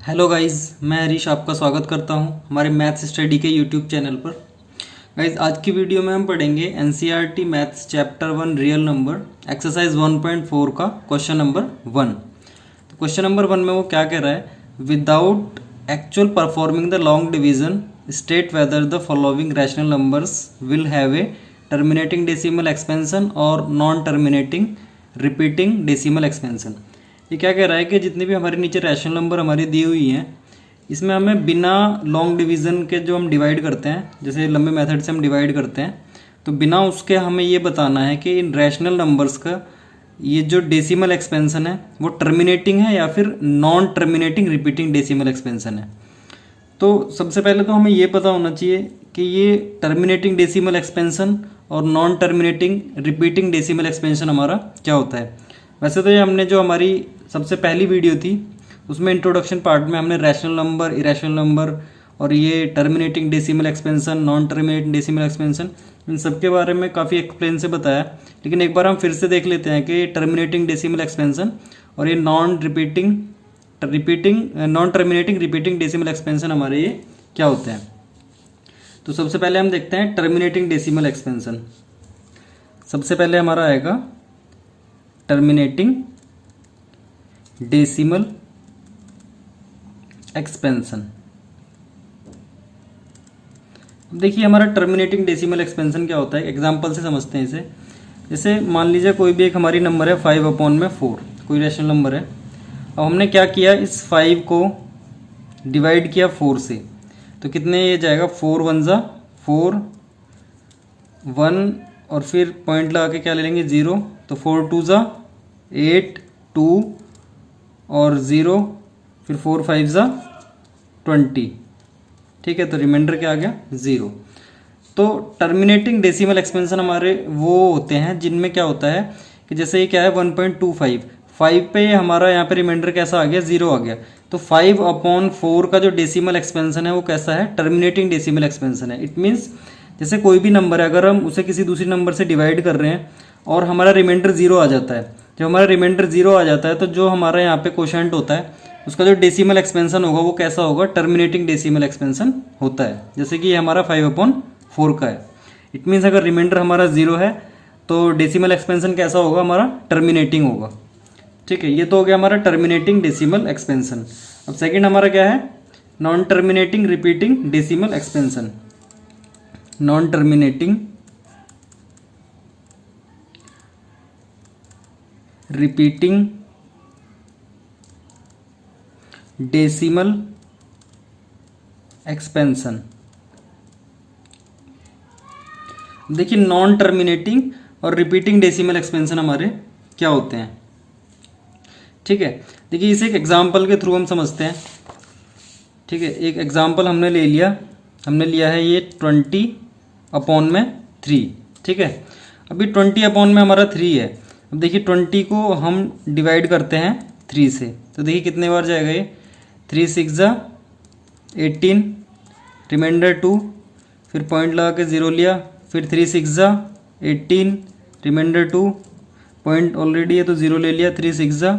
Hello guys, मैं हरीश आपका स्वागत करता हूं हमारे मैथ्स स्टडी के यूट्यूब चैनल पर। गाइस, आज की वीडियो में हम पढ़ेंगे NCERT maths chapter 1 real number exercise 1.4 का क्वेश्चन नंबर 1। तो क्वेश्चन नंबर 1 में वो क्या कह रहा है, without actual performing the long division state whether the following rational numbers will have a terminating decimal expansion और non terminating repeating decimal expansion. ये क्या कह रहा है कि जितने भी हमारे नीचे रैशनल नंबर हमारी दी हुई हैं, इसमें हमें बिना लॉन्ग डिवीज़न के जो हम डिवाइड करते हैं, जैसे लंबे मेथड से हम डिवाइड करते हैं, तो बिना उसके हमें ये बताना है कि इन रैशनल नंबर्स का ये जो डेसिमल एक्सपेंशन है वो टर्मिनेटिंग है या फिर non terminating repeating decimal expansion है। तो सबसे पहले तो हमें ये पता होना चाहिए कि ये टर्मिनेटिंग डेसिमल एक्सपेंशन और non terminating repeating decimal expansion हमारा क्या होता है। वैसे तो ये हमने जो हमारी सबसे पहली वीडियो थी उसमें इंट्रोडक्शन पार्ट में हमने रैशनल नंबर, इरेशनल नंबर और ये terminating decimal expansion, non terminating decimal expansion, इन सब के बारे में काफ़ी एक्सप्लेन से बताया। लेकिन एक बार हम फिर से देख लेते हैं कि टर्मिनेटिंग डेसिमल एक्सपेंशन और ये non terminating repeating decimal expansion हमारे ये क्या होते हैं। तो सबसे पहले हम देखते हैं टर्मिनेटिंग डेसिमल एक्सपेंशन। सबसे पहले हमारा आएगा टर्मिनेटिंग डेसिमल एक्सपेंशन। देखिए हमारा टर्मिनेटिंग डेसिमल एक्सपेंशन क्या होता है, एग्जांपल से समझते हैं इसे। जैसे मान लीजिए कोई भी एक हमारी नंबर है 5/4, कोई रैशनल नंबर है। अब हमने क्या किया, इस 5 को डिवाइड किया 4 से, तो कितने ये जाएगा, 4 1 ज़ा 4 1 और फिर पॉइंट लगा के क्या ले लेंगे 0, तो 4 2 ज़ा 8 2 और 0, फिर 4 5 ज़ा 20। ठीक है, तो रिमाइंडर क्या आ गया 0। तो टर्मिनेटिंग डेसिमल एक्सपेंशन हमारे वो होते हैं जिनमें क्या होता है कि जैसे ये क्या है 1.25, 5 पे हमारा यहाँ पे रिमाइंडर कैसा आ गया, 0 आ गया। तो 5/4 का जो डेसिमल एक्सपेंशन है वो कैसा है, टर्मिनेटिंग डेसिमल एक्सपेंशन है। इट मीन्स जैसे कोई भी नंबर है, अगर हम उसे किसी दूसरी नंबर से डिवाइड कर रहे हैं और हमारा रिमाइंडर 0 आ जाता है, जब हमारा रिमाइंडर 0 आ जाता है तो जो हमारा यहाँ पे क्वोशंट होता है उसका जो डेसिमल एक्सपेंशन होगा वो कैसा होगा, टर्मिनेटिंग डेसिमल एक्सपेंशन होता है। जैसे कि ये हमारा 5/4 का है। इट मीन्स अगर रिमाइंडर हमारा 0 है तो डेसिमल एक्सपेंशन कैसा होगा, हमारा टर्मिनेटिंग होगा। ठीक है, ये तो हो गया हमारा टर्मिनेटिंग डेसिमल एक्सपेंशन। अब सेकेंड हमारा क्या है, non terminating repeating decimal expansion. Non terminating repeating decimal expansion. देखिए नॉन टर्मिनेटिंग और रिपीटिंग डेसिमल एक्सपेंशन हमारे क्या होते हैं। ठीक है, देखिए इसे एक एग्जांपल के थ्रू हम समझते हैं। ठीक है, एक एग्जांपल हमने ले लिया, हमने लिया है ये 20/3। ठीक है, अभी 20 में हमारा 3 है। अब देखिए 20 को हम डिवाइड करते हैं 3 से, तो देखिए कितने बार जाएगा ये, 3 6 ज़ा 18, रिमाइंडर 2, फिर पॉइंट लगा के 0 लिया, फिर 3 6 ज़ा 18, रिमाइंडर 2, पॉइंट ऑलरेडी है तो 0 ले लिया, 3 6 ज़ा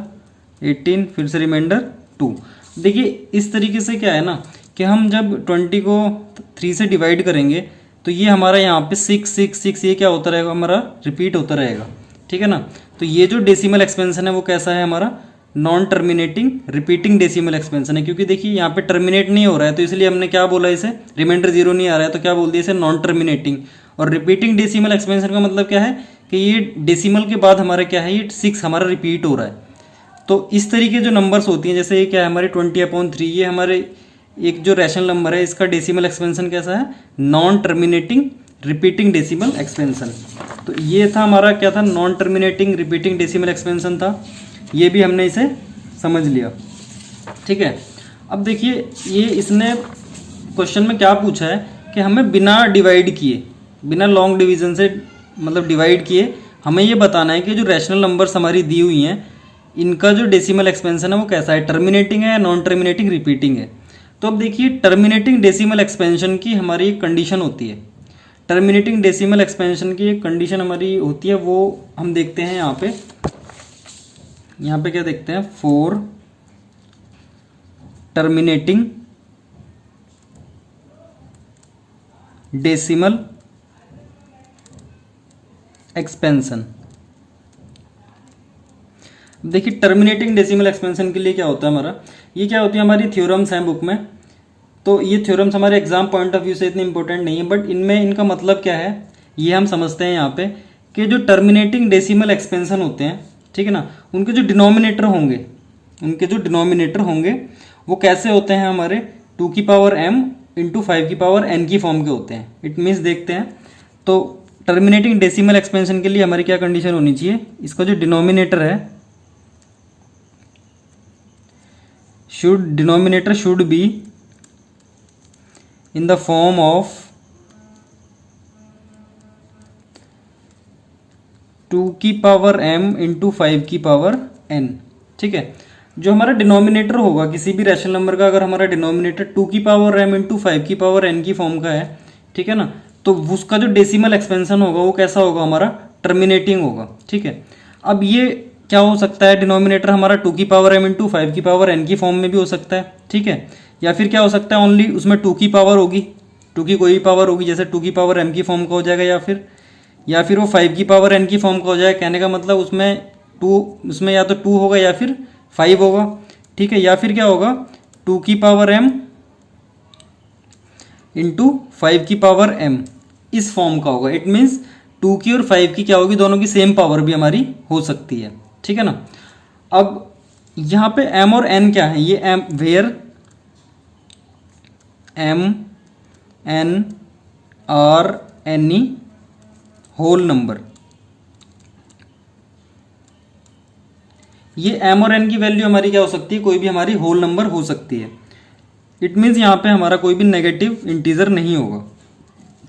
18, फिर से रिमाइंडर 2। देखिए इस तरीके से क्या है ना कि हम जब 20 को 3 से डिवाइड करेंगे तो ये हमारा यहाँ पे 6 6 6 ये क्या होता रहेगा, हमारा रिपीट होता रहेगा। ठीक है ना, तो ये जो डेसिमल एक्सपेंशन है वो कैसा है, हमारा non terminating repeating decimal expansion है। क्योंकि देखिए यहाँ पे टर्मिनेट नहीं हो रहा है तो इसलिए हमने क्या बोला, इसे रिमाइंडर 0 नहीं आ रहा है तो क्या बोल दिया, इसे नॉन टर्मिनेटिंग। और रिपीटिंग डेसिमल एक्सपेंशन का मतलब क्या है कि ये डेसिमल के बाद हमारा क्या है, ये 6 हमारा रिपीट हो रहा है। तो इस तरीके जो नंबर्स होती हैं, जैसे ये क्या है हमारे 20/3, ये हमारे एक जो रैशनल नंबर है इसका डेसिमल एक्सपेंशन कैसा है, non terminating repeating decimal expansion. तो ये था हमारा क्या था, non terminating repeating decimal expansion था। ये भी हमने इसे समझ लिया। ठीक है, अब देखिए ये इसने क्वेश्चन में क्या पूछा है कि हमें बिना डिवाइड किए, बिना लॉन्ग डिवीजन से मतलब डिवाइड किए, हमें ये बताना है कि जो रैशनल नंबर्स हमारी दी हुई हैं इनका जो डेसिमल एक्सपेंशन है वो कैसा है, टर्मिनेटिंग है या नॉन टर्मिनेटिंग रिपीटिंग है। तो अब देखिए टर्मिनेटिंग डेसिमल एक्सपेंशन की हमारी एक कंडीशन होती है। टर्मिनेटिंग डेसिमल एक्सपेंशन की एक कंडीशन हमारी होती है, वो हम देखते हैं यहाँ पे क्या देखते हैं, 4 टर्मिनेटिंग डेसिमल एक्सपेंशन। देखिए टर्मिनेटिंग डेसिमल एक्सपेंशन के लिए क्या होता है हमारा, ये क्या होती है हमारी थ्योरम्स हैं बुक में, तो ये थ्योरम्स हमारे एग्जाम पॉइंट ऑफ व्यू से इतने इंपॉर्टेंट नहीं है, बट इनमें इनका मतलब क्या है ये हम समझते हैं यहाँ पे कि जो टर्मिनेटिंग डेसिमल एक्सपेंशन होते हैं, ठीक है ना, उनके जो डिनोमिनेटर होंगे वो कैसे होते हैं हमारे 2 की पावर m इंटू 5 की पावर n की फॉर्म के होते हैं। इट मीन्स देखते हैं, तो टर्मिनेटिंग डेसिमल एक्सपेंशन के लिए हमारी क्या कंडीशन होनी चाहिए, इसका जो डिनोमिनेटर है denominator should be in the form of 2 की पावर m इंटू 5 की पावर n। ठीक है, जो हमारा डिनोमिनेटर होगा किसी भी रैशनल नंबर का, अगर हमारा डिनोमिनेटर 2 की पावर m इंटू 5 की पावर n की फॉर्म का है, ठीक है ना, तो उसका जो डेसिमल एक्सपेंशन होगा वो कैसा होगा हमारा, टर्मिनेटिंग होगा। ठीक है, अब ये क्या हो सकता है, डिनोमिनेटर हमारा 2 की पावर m इंटू 5 की पावर n की फॉर्म में भी हो सकता है। ठीक है, या फिर क्या हो सकता है, ओनली उसमें 2 की पावर होगी, 2 की कोई भी पावर होगी, जैसे 2 की पावर m की फॉर्म का हो जाएगा, या फिर वो 5 की पावर n की फॉर्म का हो जाएगा। कहने का मतलब उसमें या तो 2 होगा या फिर 5 होगा। ठीक है, या फिर क्या होगा 2 की पावर m इंटू 5 की पावर m इस फॉर्म का होगा। इट मीन्स 2 की और 5 की क्या होगी, दोनों की सेम पावर भी हमारी हो सकती है। ठीक है ना, अब यहाँ पे m और n क्या है, ये m where m n are any whole number, ये m और n की वैल्यू हमारी क्या हो सकती है, कोई भी हमारी होल नंबर हो सकती है। इट मीन्स यहाँ पे हमारा कोई भी नेगेटिव इंटीजर नहीं होगा।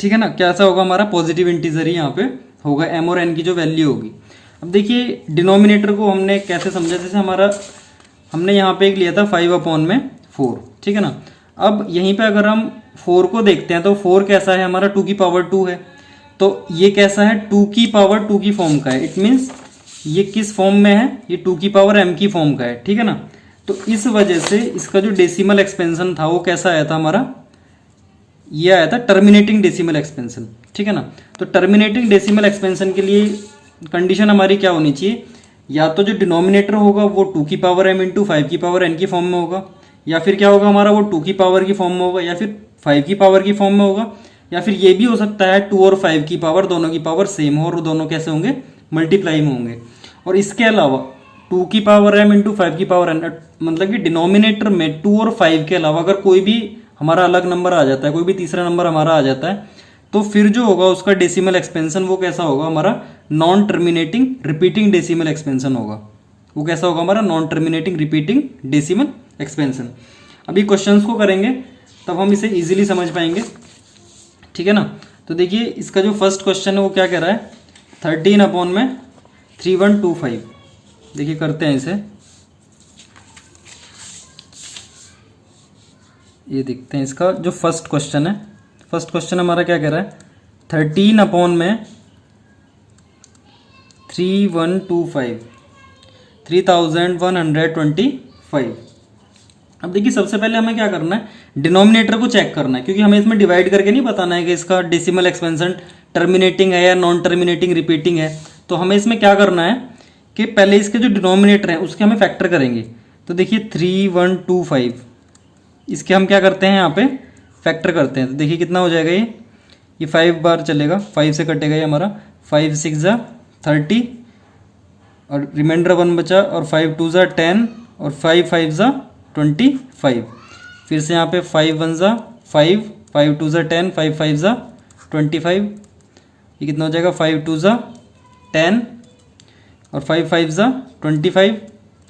ठीक है ना, कैसा होगा हमारा पॉजिटिव इंटीजर ही यहाँ पे होगा m और n की जो वैल्यू होगी। अब देखिए डिनोमिनेटर को हमने कैसे समझा, जैसे हमने यहाँ पे एक लिया था 5/4। ठीक है ना, अब यहीं पे अगर हम 4 को देखते हैं तो 4 कैसा है हमारा 2 की पावर 2 है, तो ये कैसा है 2 की पावर 2 की फॉर्म का है। इट मीन्स ये किस फॉर्म में है, ये 2 की पावर m की फॉर्म का है। ठीक है ना, तो इस वजह से इसका जो डेसिमल एक्सपेंशन था वो कैसा आया था हमारा, ये आया था टर्मिनेटिंग डेसिमल एक्सपेंशन। ठीक है ना, तो टर्मिनेटिंग डेसिमल एक्सपेंशन के लिए कंडीशन हमारी क्या होनी चाहिए, या तो जो डिनोमिनेटर होगा वो 2 की पावर m इंटू 5 की पावर n की फॉर्म में होगा, या फिर क्या होगा हमारा वो 2 की पावर की फॉर्म में होगा, या फिर 5 की पावर की फॉर्म में होगा, या फिर ये भी हो सकता है 2 और 5 की पावर दोनों की पावर सेम हो और दोनों कैसे होंगे, मल्टीप्लाई में होंगे। और इसके अलावा 2 की पावर m इंटू 5 की पावर n, मतलब कि डिनोमिनेटर में 2 और 5 के अलावा अगर कोई भी हमारा अलग नंबर आ जाता है, कोई भी तीसरा नंबर हमारा आ जाता है, तो फिर जो होगा उसका डेसिमल एक्सपेंशन वो कैसा होगा हमारा, non terminating repeating decimal expansion होगा। वो कैसा होगा हमारा, non terminating repeating decimal expansion. अभी क्वेश्चंस को करेंगे तब हम इसे इजीली समझ पाएंगे। ठीक है ना, तो देखिए इसका जो फर्स्ट क्वेश्चन है वो क्या कह रहा है, 13/3125। देखिए करते हैं इसे, ये देखते हैं इसका जो फर्स्ट क्वेश्चन है। फर्स्ट क्वेश्चन हमारा क्या कह रहा है, 13/3125 3125। अब देखिए सबसे पहले हमें क्या करना है, डिनोमिनेटर को चेक करना है, क्योंकि हमें इसमें डिवाइड करके नहीं बताना है कि इसका डेसिमल एक्सपेंशन टर्मिनेटिंग है या नॉन टर्मिनेटिंग रिपीटिंग है। तो हमें इसमें क्या करना है कि पहले इसके जो डिनोमिनेटर है उसके हमें फैक्टर करेंगे। तो देखिए 3125 इसके हम क्या करते हैं, यहाँ पे फैक्टर करते हैं। तो देखिए कितना हो जाएगा, ये 5 बार चलेगा, 5 से कटेगा ये हमारा, 5 6 जा 30 और रिमाइंडर 1 बचा, और 5 2 जा 10 और 5 5 जा 25। फिर से यहाँ पे 5 1 जा 5, 5 2 जा 10, 5 5 जा 25। ये कितना हो जाएगा, 5 2 जा 10 और 5 5 जा 25,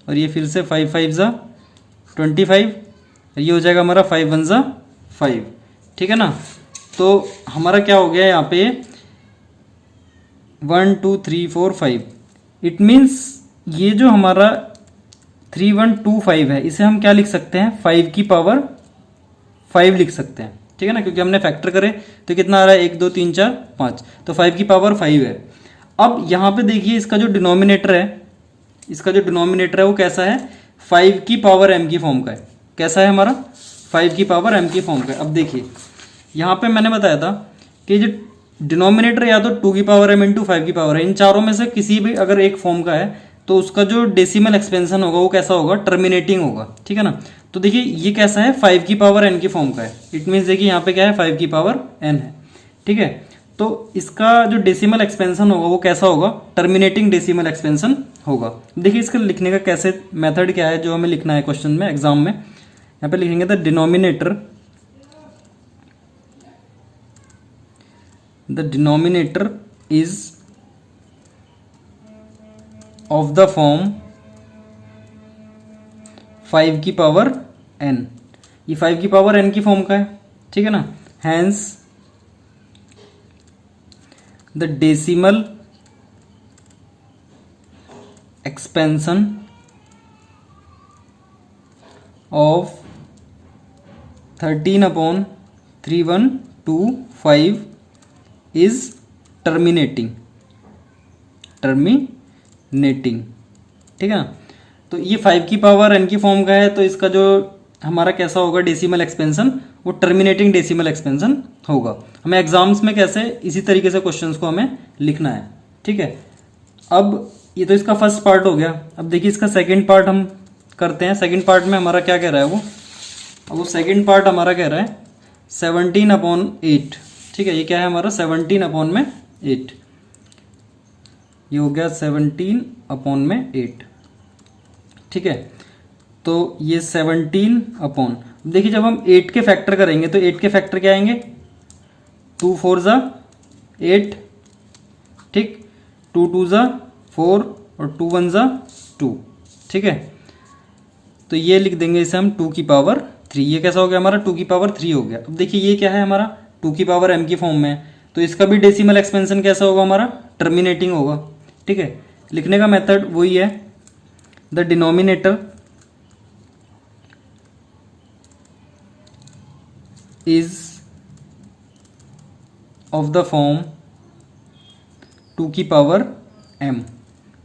और ये फिर से 5 5 जा 25, ये हो जाएगा हमारा 5 1 जा 5। ठीक है ना, तो हमारा क्या हो गया यहाँ पे 1 2 3 4 5। इट मीन्स ये जो हमारा 3125 है इसे हम क्या लिख सकते हैं, 5 की पावर 5 लिख सकते हैं। ठीक है ना, क्योंकि हमने फैक्टर करे तो कितना आ रहा है, 1 2 3 4 5, तो 5 की पावर 5 है। अब यहाँ पे देखिए इसका जो डिनोमिनेटर है, वो कैसा है, 5 की पावर m की फॉर्म का है। कैसा है हमारा 5 की पावर m की फॉर्म का। अब देखिए यहाँ पे मैंने बताया था कि जो डिनोमिनेटर या तो 2 की पावर m इंटू 5 की पावर है, इन चारों में से किसी भी अगर एक फॉर्म का है तो उसका जो डेसिमल एक्सपेंशन होगा वो कैसा होगा, टर्मिनेटिंग होगा, ठीक है ना। तो देखिए ये कैसा है, 5 की पावर n की फॉर्म का है। इट मीन्स देखिए यहाँ पे क्या है, 5 की पावर n है, ठीक है। तो इसका जो डेसिमल एक्सपेंशन होगा वो कैसा होगा, टर्मिनेटिंग डेसिमल एक्सपेंशन होगा। देखिए इसका लिखने का कैसे मेथड क्या है जो हमें लिखना है क्वेश्चन में, एग्जाम में। यहाँ पे लिखेंगे the denominator is of the form 5 की पावर n। ये 5 की पावर n की फॉर्म का है, ठीक है ना। Hence the decimal expansion of 13/3125 is terminating, ठीक है ना। तो ये 5 की पावर n की फॉर्म का है, तो इसका जो हमारा कैसा होगा डेसिमल एक्सपेंशन, वो टर्मिनेटिंग डेसिमल एक्सपेंशन होगा। हमें एग्जाम्स में कैसे इसी तरीके से क्वेश्चंस को हमें लिखना है, ठीक है। अब ये तो इसका फर्स्ट पार्ट हो गया। अब देखिए इसका सेकंड पार्ट हम करते हैं। सेकंड पार्ट में हमारा क्या कह रहा है वो सेकंड पार्ट हमारा कह रहा है 17/8, ठीक है। ये क्या है हमारा 17/8, ये हो गया 17/8, ठीक है। तो ये 17 देखिए जब हम 8 के फैक्टर करेंगे तो 8 के फैक्टर क्या आएंगे, 2 4 ज़ा 8, ठीक, 2 2 ज़ा 4 और 2 1 ज़ा 2, ठीक है। तो ये लिख देंगे इसे हम 2 की पावर 3। ये कैसा हो गया हमारा 2 की पावर 3 हो गया। अब देखिए ये क्या है हमारा 2 की पावर m की फॉर्म में, तो इसका भी डेसिमल एक्सपेंशन कैसा होगा हमारा, टर्मिनेटिंग होगा, ठीक है। लिखने का मेथड वही है, the denominator is of the form 2 की power m,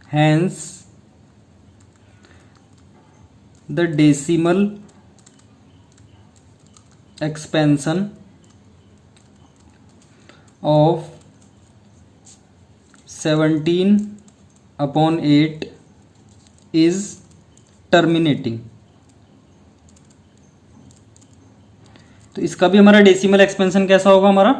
hence the decimal expansion of 17/8 is terminating। तो इसका भी हमारा डेसिमल एक्सपेंशन कैसा होगा, हमारा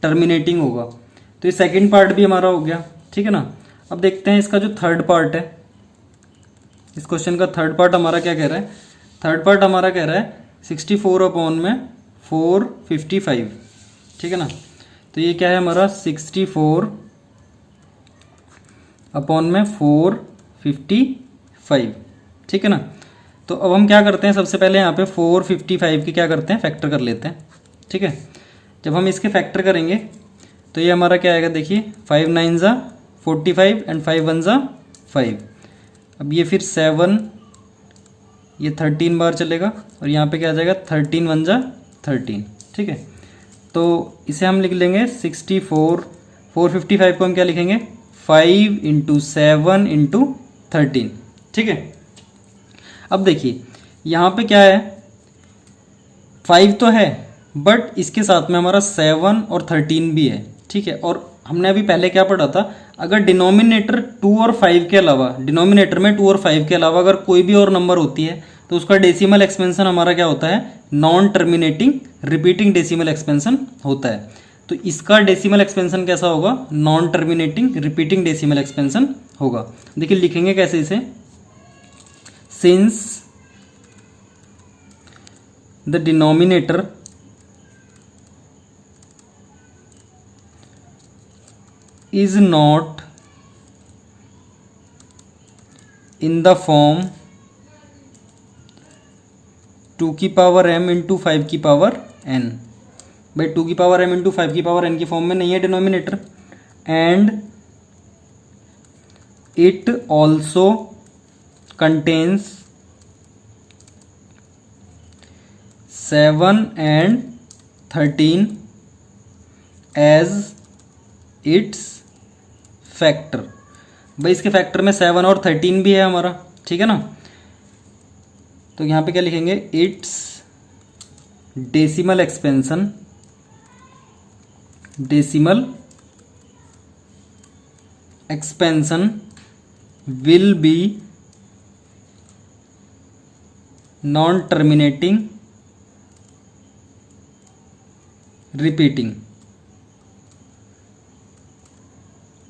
टर्मिनेटिंग होगा। तो ये सेकंड पार्ट भी हमारा हो गया, ठीक है ना। अब देखते हैं इसका जो थर्ड पार्ट है, इस क्वेश्चन का थर्ड पार्ट हमारा क्या कह रहा है। थर्ड पार्ट हमारा कह रहा है 64/455, ठीक है ना। तो ये क्या है हमारा 64/455, ठीक है ना। तो अब हम क्या करते हैं, सबसे पहले यहाँ पे 455 के क्या करते हैं, फैक्टर कर लेते हैं, ठीक है। जब हम इसके फैक्टर करेंगे तो ये हमारा क्या आएगा, देखिए 5 9 ज़ा 45 एंड 5 1 ज़ा 5। अब ये फिर 7, ये 13 बार चलेगा और यहाँ पे क्या आ जाएगा 13 1 ज़ा 13, ठीक है। तो इसे हम लिख लेंगे 455 को हम क्या लिखेंगे 5 × 7 × 13, ठीक है। अब देखिए यहाँ पे क्या है, 5 तो है बट इसके साथ में हमारा 7 और 13 भी है, ठीक है। और हमने अभी पहले क्या पढ़ा था, अगर डिनोमिनेटर 2 और 5 के अलावा, डिनोमिनेटर में 2 और 5 के अलावा अगर कोई भी और नंबर होती है तो उसका डेसिमल एक्सपेंशन हमारा क्या होता है, non terminating repeating decimal expansion होता है। तो इसका डेसिमल एक्सपेंशन कैसा होगा, non terminating repeating decimal expansion होगा। देखिए लिखेंगे कैसे इसे, since the denominator is not in the form 2 की पावर m × 5 की पावर n, भाई 2 की पावर m × 5 की पावर n की फॉर्म में नहीं है denominator, and it also contains 7 and 13 as its factor. भाई इसके फैक्टर में 7 और 13 भी है हमारा, ठीक है ना। तो यहाँ पे क्या लिखेंगे, it's decimal expansion will be non terminating repeating.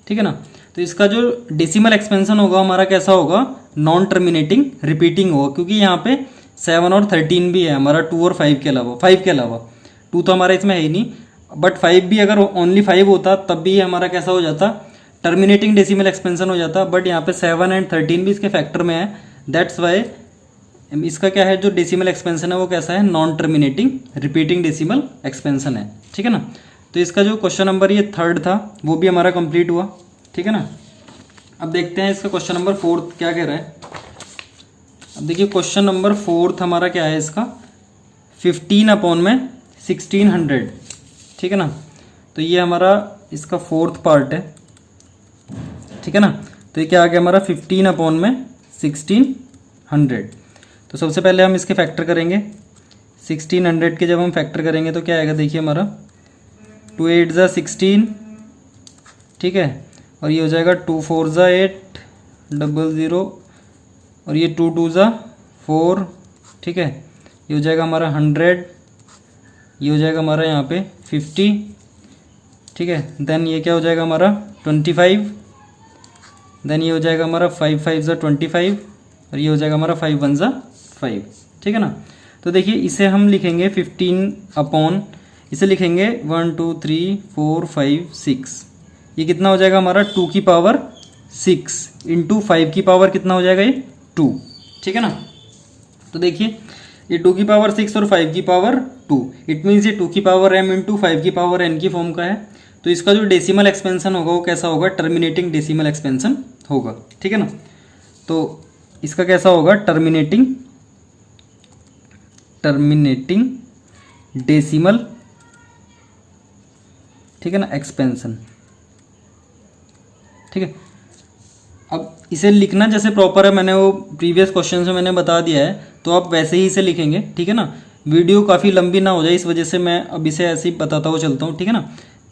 ठीक है ना। तो इसका जो डेसिमल एक्सपेंशन होगा हमारा कैसा होगा, नॉन टर्मिनेटिंग रिपीटिंग होगा, क्योंकि यहाँ पे 7 और 13 भी है हमारा, 2 और 5 के अलावा, 5 के अलावा 2 तो हमारा इसमें है ही नहीं, बट 5 भी अगर ओनली 5 होता तब भी हमारा कैसा हो जाता, टर्मिनेटिंग डेसिमल एक्सपेंशन हो जाता। बट यहाँ पे 7 एंड 13 भी इसके फैक्टर में है, दैट्स वाई इसका क्या है, जो डेसिमल एक्सपेंशन है वो कैसा है, non terminating repeating decimal expansion है। ठीक है ना। तो इसका जो क्वेश्चन नंबर ये 3rd था वो भी हमारा कंप्लीट हुआ। ठीक है ना। अब देखते हैं इसका क्वेश्चन नंबर 4th क्या कह रहा है। अब देखिए क्वेश्चन नंबर 4th हमारा क्या है इसका, 15/1600। ठीक है ना। तो ये हमारा इसका 4th पार्ट है। ठीक है ना। तो ये क्या आ गया हमारा 15/1600। तो सबसे पहले हम इसके फैक्टर करेंगे। 1600 के जब हम फैक्टर करेंगे तो क्या आएगा, देखिए हमारा 2 8 ज़ा 16। ठीक है। और ये हो जाएगा 2 4 ज़ा 8 00, और ये 2 2 ज़ा 4। ठीक है। ये हो जाएगा हमारा 100, ये हो जाएगा हमारा यहाँ पे 50। ठीक है। देन ये क्या हो जाएगा हमारा 25। देन ये हो जाएगा हमारा 5 5 ज़ा 25, और ये हो जाएगा हमारा 5 1 ज़ा 5। ठीक है ना। तो देखिए इसे हम लिखेंगे 15 इसे लिखेंगे 1 2 3 4 5 6। ये कितना हो जाएगा हमारा 2 की पावर 6 इंटू 5 की पावर कितना हो जाएगा, ये 2। ठीक है ना। तो देखिए ये 2 की पावर 6 और 5 की पावर 2, इट मीन्स ये 2 की पावर m इंटू 5 की पावर n की फॉर्म का है। तो इसका जो डेसिमल एक्सपेंशन होगा वो कैसा होगा, टर्मिनेटिंग डेसिमल एक्सपेंशन होगा। ठीक है ना। तो इसका कैसा होगा, टर्मिनेटिंग डेसिमल, ठीक है ना, एक्सपेंशन। ठीक है। अब इसे लिखना जैसे प्रॉपर है, मैंने वो प्रीवियस क्वेश्चन से मैंने बता दिया है, तो आप वैसे ही इसे लिखेंगे। ठीक है ना। वीडियो काफ़ी लंबी ना हो जाए इस वजह से मैं अब इसे ऐसे ही बताता हुआ चलता हूँ। ठीक है ना।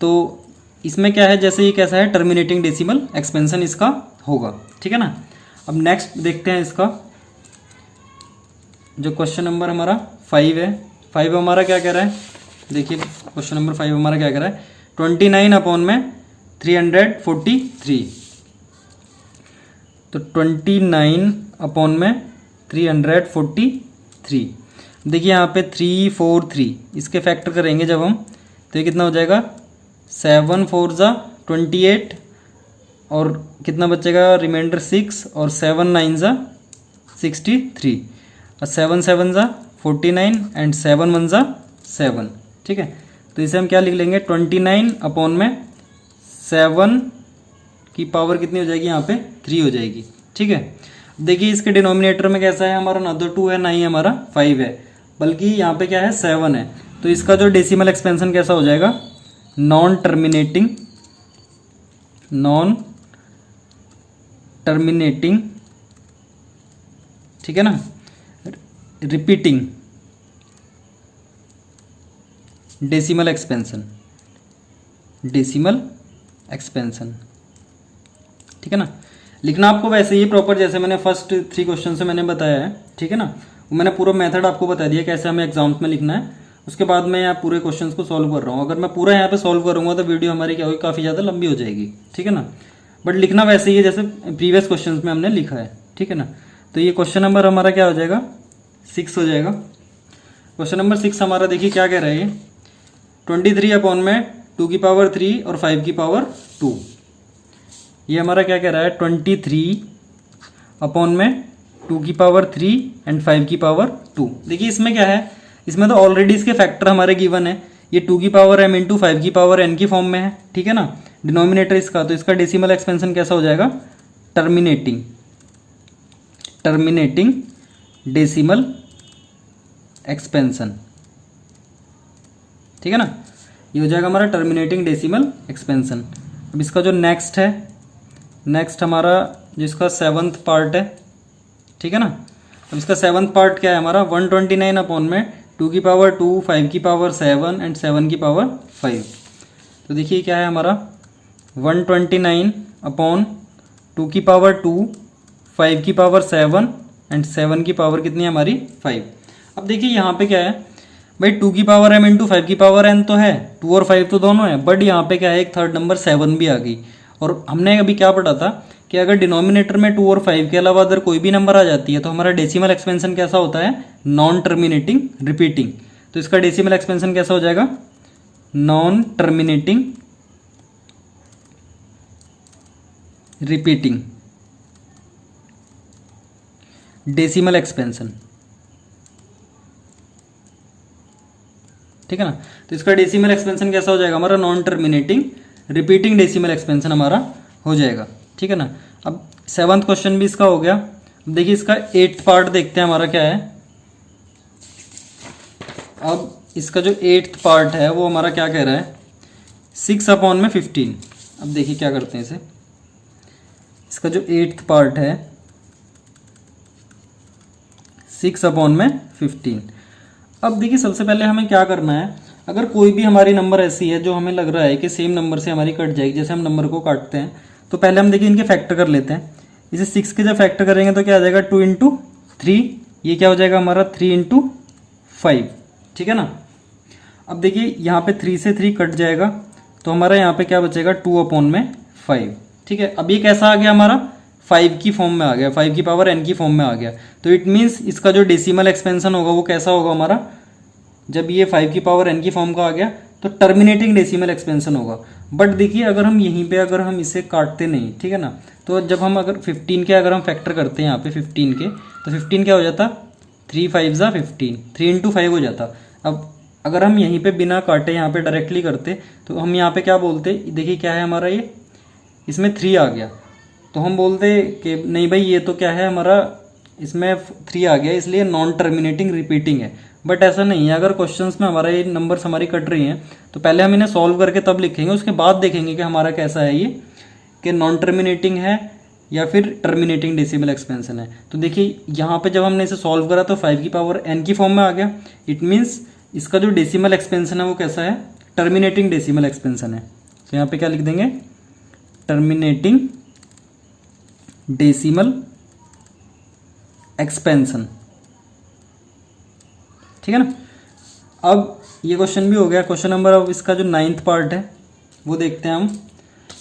तो इसमें क्या है, जैसे ये कैसा है, टर्मिनेटिंग डेसिमल एक्सपेंशन इसका होगा। ठीक है ना। अब नेक्स्ट देखते हैं इसका जो क्वेश्चन नंबर हमारा 5 है। 5 हमारा क्या कह रहा है, देखिए क्वेश्चन नंबर 5 हमारा क्या कह रहा है, 29/343। तो 29/343। देखिए यहाँ पे 3 4 3 इसके फैक्टर करेंगे जब हम, तो ये कितना हो जाएगा, 7 4 ज़ा 28, और कितना बचेगा रिमाइंडर 6, और 7 9 ज़ा 63, और 7 7 ज़ा 49, एंड 7 1 ज़ा 7। ठीक है। तो इसे हम क्या लिख लेंगे, 29/7 की पावर कितनी हो जाएगी, यहाँ पे 3 हो जाएगी। ठीक है। देखिए इसके डिनोमिनेटर में कैसा है, हमारा ना तो 2 है ना ही हमारा 5 है, बल्कि यहाँ पे क्या है 7 है। तो इसका जो डेसिमल एक्सपेंशन कैसा हो जाएगा, नॉन टर्मिनेटिंग, ठीक है ना, रिपीटिंग डेसिमल एक्सपेंशन। ठीक है ना। लिखना आपको वैसे ही प्रॉपर, जैसे मैंने फर्स्ट 3 क्वेश्चन से मैंने बताया है। ठीक है ना। वो मैंने पूरा मेथड आपको बता दिया कैसे हमें एग्जाम्स में लिखना है। उसके बाद मैं यहाँ पूरे क्वेश्चंस को सॉल्व कर रहा हूँ। अगर मैं पूरा यहाँ पे सॉल्व करूँगा तो वीडियो हमारी क्या होगी, काफ़ी ज़्यादा लंबी हो जाएगी। ठीक है ना। बट लिखना वैसे ही है जैसे प्रीवियस क्वेश्चन में हमने लिखा है। ठीक है ना। तो ये क्वेश्चन नंबर हमारा क्या हो जाएगा, 6 हो जाएगा। क्वेश्चन नंबर 6 हमारा देखिए क्या कह रहा है, 23/2 की पावर 3 और 5 की पावर 2। ये हमारा क्या कह रहा है, 23/2 की पावर 3 एंड 5 की पावर 2। देखिए इसमें क्या है, इसमें तो ऑलरेडी इसके फैक्टर हमारे गिवन है, ये 2 की पावर m इंटू 5 की पावर n की फॉर्म में है। ठीक है ना। डिनोमिनेटर इसका, तो इसका डेसिमल एक्सपेंशन कैसा हो जाएगा, टर्मिनेटिंग डेसिमल एक्सपेंशन। ठीक है ना। ये हो जाएगा हमारा टर्मिनेटिंग डेसिमल एक्सपेंशन। अब इसका जो नेक्स्ट है, नेक्स्ट हमारा जिसका 7th पार्ट है। ठीक है ना। अब इसका 7th पार्ट क्या है हमारा 129 अपॉन में 2 की पावर 2, 5 की पावर 7 एंड 7 की पावर 5। तो देखिए क्या है हमारा 129 अपॉन 2 की पावर 2, 5 की पावर 7 एंड 7 की पावर कितनी है हमारी 5। अब देखिए यहाँ पे क्या है भाई 2 की पावर m इंटू 5 की पावर n तो है, 2 और 5 तो दोनों है, बट यहाँ पे क्या है एक थर्ड नंबर 7 भी आ गई। और हमने अभी क्या पढ़ा था कि अगर डिनोमिनेटर में 2 और 5 के अलावा अगर कोई भी नंबर आ जाती है तो हमारा डेसिमल एक्सपेंशन कैसा होता है, नॉन टर्मिनेटिंग रिपीटिंग। तो इसका डेसिमल एक्सपेंशन कैसा हो जाएगा, non terminating repeating decimal expansion, ठीक है ना। तो इसका डेसिमल एक्सपेंशन कैसा हो जाएगा हमारा, non terminating repeating decimal expansion हमारा हो जाएगा, ठीक है ना। अब 7th क्वेश्चन भी इसका हो गया। अब देखिए इसका 8th पार्ट देखते हैं हमारा क्या है। अब इसका जो 8th पार्ट है वो हमारा क्या कह रहा है, 6 अपॉन में 15। अब देखिए क्या करते हैं इसे, इसका जो 8th पार्ट है 6 अपॉन में 15। अब देखिए सबसे पहले हमें क्या करना है, अगर कोई भी हमारी नंबर ऐसी है जो हमें लग रहा है कि सेम नंबर से हमारी कट जाएगी, जैसे हम नंबर को काटते हैं तो पहले हम देखिए इनके फैक्टर कर लेते हैं। इसे 6 के जब फैक्टर करेंगे तो क्या आ जाएगा 2 इंटू 3, ये क्या हो जाएगा हमारा 3 इंटू 5, ठीक है ना। अब देखिए यहाँ पे 3 से 3 कट जाएगा तो हमारा यहाँ पे क्या बचेगा 2 अपॉन में 5, ठीक है। अब ये कैसा आ गया हमारा 5 की फॉर्म में आ गया, 5 की पावर n की फॉर्म में आ गया। तो इट मीन्स इसका जो डेसिमल एक्सपेंशन होगा वो कैसा होगा हमारा, जब ये 5 की पावर n की फॉर्म का आ गया तो टर्मिनेटिंग डेसिमल एक्सपेंशन होगा। बट देखिए अगर हम यहीं पे अगर हम इसे काटते नहीं, ठीक है ना, तो जब हम अगर 15 के अगर हम फैक्टर करते हैं यहाँ पे 15 के, तो 15 क्या हो जाता 3 5 ज़ा 15, 3 इंटू 5 हो जाता। अब अगर हम यहीं पे बिना काटे यहाँ पे डायरेक्टली करते तो हम यहाँ पे क्या बोलते, देखिए क्या है हमारा ये, इसमें 3 आ गया तो हम बोलते कि नहीं भाई ये तो क्या है हमारा, इसमें 3 आ गया इसलिए नॉन टर्मिनेटिंग रिपीटिंग है। बट ऐसा नहीं है, अगर क्वेश्चंस में हमारा ये नंबर्स हमारी कट रही हैं तो पहले हम इन्हें सॉल्व करके तब लिखेंगे, उसके बाद देखेंगे कि हमारा कैसा है ये, कि नॉन टर्मिनेटिंग है या फिर टर्मिनेटिंग डेसिमल एक्सपेंशन है। तो देखिए यहाँ पे जब हमने इसे सॉल्व करा तो 5 की पावर n की फॉर्म में आ गया। इट मीन्स इसका जो डेसिमल एक्सपेंशन है वो कैसा है, टर्मिनेटिंग डेसिमल एक्सपेंशन है। तो यहाँ पे क्या लिख देंगे, टर्मिनेटिंग डेसिमल एक्सपेंशन, ठीक है ना। अब ये क्वेश्चन भी हो गया। क्वेश्चन नंबर, अब इसका जो 9th पार्ट है वो देखते हैं हम।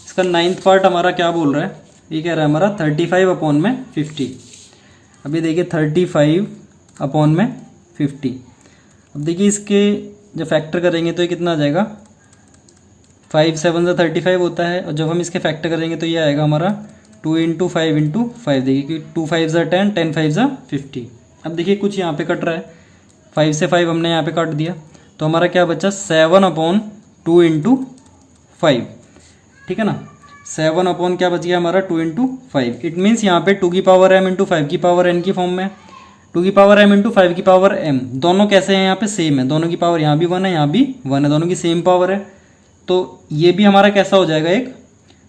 इसका 9th पार्ट हमारा क्या बोल रहा है, ये कह रहा है हमारा 35 अपॉन में 50। अभी देखिए 35 अपॉन में 50। अब देखिए इसके जब फैक्टर करेंगे तो ये कितना आ जाएगा, 5 7 ज़ा 35 होता है, और जब हम इसके फैक्टर करेंगे तो ये आएगा हमारा 2 इंटू 5 इंटू 5। देखिए कि 2 5 ज़ा 10, 10 5 ज़ा 50। अब देखिए कुछ यहाँ पे कट रहा है, 5 से 5 हमने यहाँ पे काट दिया तो हमारा क्या बचा 7 अपॉन 2 इंटू 5, ठीक है ना। 7 अपॉन क्या बच गया हमारा 2 इंटू 5। इट मीन्स यहाँ पे 2 की पावर m इंटू 5 की पावर n की फॉर्म में, 2 की पावर m इंटू 5 की पावर m, दोनों कैसे हैं यहाँ पे सेम है, दोनों की पावर यहाँ भी 1 है यहाँ भी 1 है, दोनों की सेम पावर है। तो ये भी हमारा कैसा हो जाएगा, एक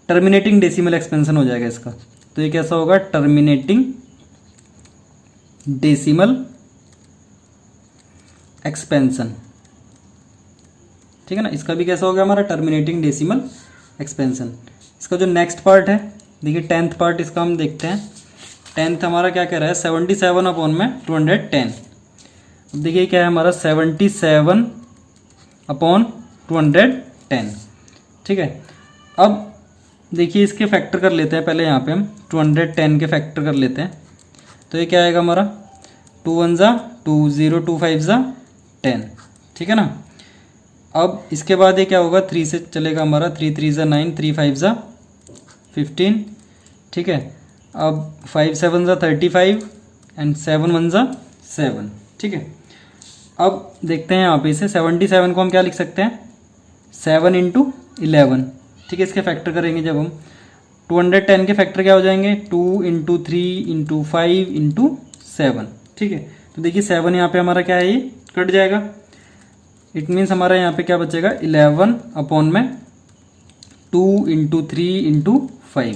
टर्मिनेटिंग डेसिमल एक्सपेंशन हो जाएगा इसका। तो ये कैसा होगा, टर्मिनेटिंग डेसिमल एक्सपेंशन, ठीक है ना। इसका भी कैसा हो गया हमारा, टर्मिनेटिंग डेसिमल एक्सपेंशन। इसका जो नेक्स्ट पार्ट है देखिए 10th पार्ट, इसका हम देखते हैं। 10th हमारा क्या कह रहा है, 77 अपॉन में 210। अब देखिए क्या है हमारा 77 अपॉन 210, ठीक है। अब देखिए इसके फैक्टर कर लेते हैं, पहले यहाँ पे हम 210 के फैक्टर कर लेते हैं। तो ये क्या आएगा हमारा 2 1 ज़ा 2, 0 2 5 ज़ा 10, ठीक है ना। अब इसके बाद ये क्या होगा, 3 से चलेगा हमारा, 3 3 ज़ा 9, 3 5 ज़ा 15, ठीक है। अब 5 7 ज़ा 35 एंड 7 1 ज़ा 7, ठीक है। अब देखते हैं यहाँ पे इसे 77 को हम क्या लिख सकते हैं, 7 इंटू 11, ठीक है। इसके फैक्टर करेंगे जब हम 210 के फैक्टर क्या हो जाएंगे, 2 इंटू 3 इंटू 5 इंटू 7, ठीक है। तो देखिए 7 यहाँ पे हमारा क्या है, ये कट जाएगा। इट मीन्स हमारा यहाँ पे क्या बचेगा 11 अपॉन में 2 इंटू 3 इंटू 5।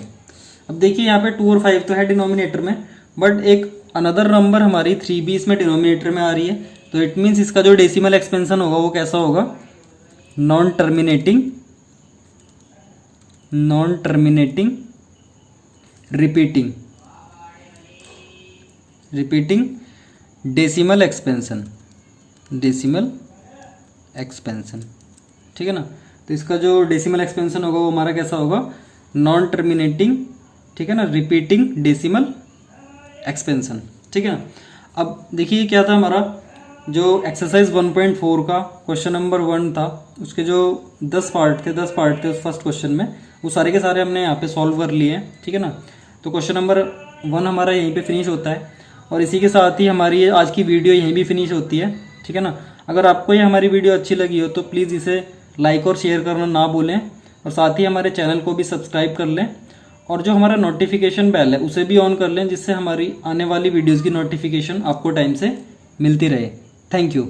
अब देखिए यहाँ पे 2 और 5 तो है डिनोमिनेटर में, बट एक अनदर नंबर हमारी 3b इसमें डिनोमिनेटर में आ रही है, तो इट मीन्स इसका जो डेसिमल एक्सपेंशन होगा वो कैसा होगा, non terminating repeating decimal expansion, ठीक है ना। तो इसका जो डेसिमल एक्सपेंशन होगा वो हमारा कैसा होगा, नॉन टर्मिनेटिंग, ठीक है ना, रिपीटिंग डेसिमल एक्सपेंशन, ठीक है ना। अब देखिए क्या था हमारा, जो एक्सरसाइज 1.4 का क्वेश्चन नंबर 1 था, उसके जो 10 पार्ट थे उस फर्स्ट क्वेश्चन में, वो सारे के सारे हमने यहाँ पे सॉल्व कर लिए हैं, ठीक है ना। तो क्वेश्चन नंबर 1 हमारा यहीं पे फिनिश होता है, और इसी के साथ ही हमारी आज की वीडियो यहीं भी फिनिश होती है, ठीक है ना। अगर आपको ये हमारी वीडियो अच्छी लगी हो तो प्लीज़ इसे लाइक और शेयर करना ना भूलें, और साथ ही हमारे चैनल को भी सब्सक्राइब कर लें, और जो हमारा नोटिफिकेशन बेल है उसे भी ऑन कर लें, जिससे हमारी आने वाली वीडियोज़ की नोटिफिकेशन आपको टाइम से मिलती रहे। Thank you.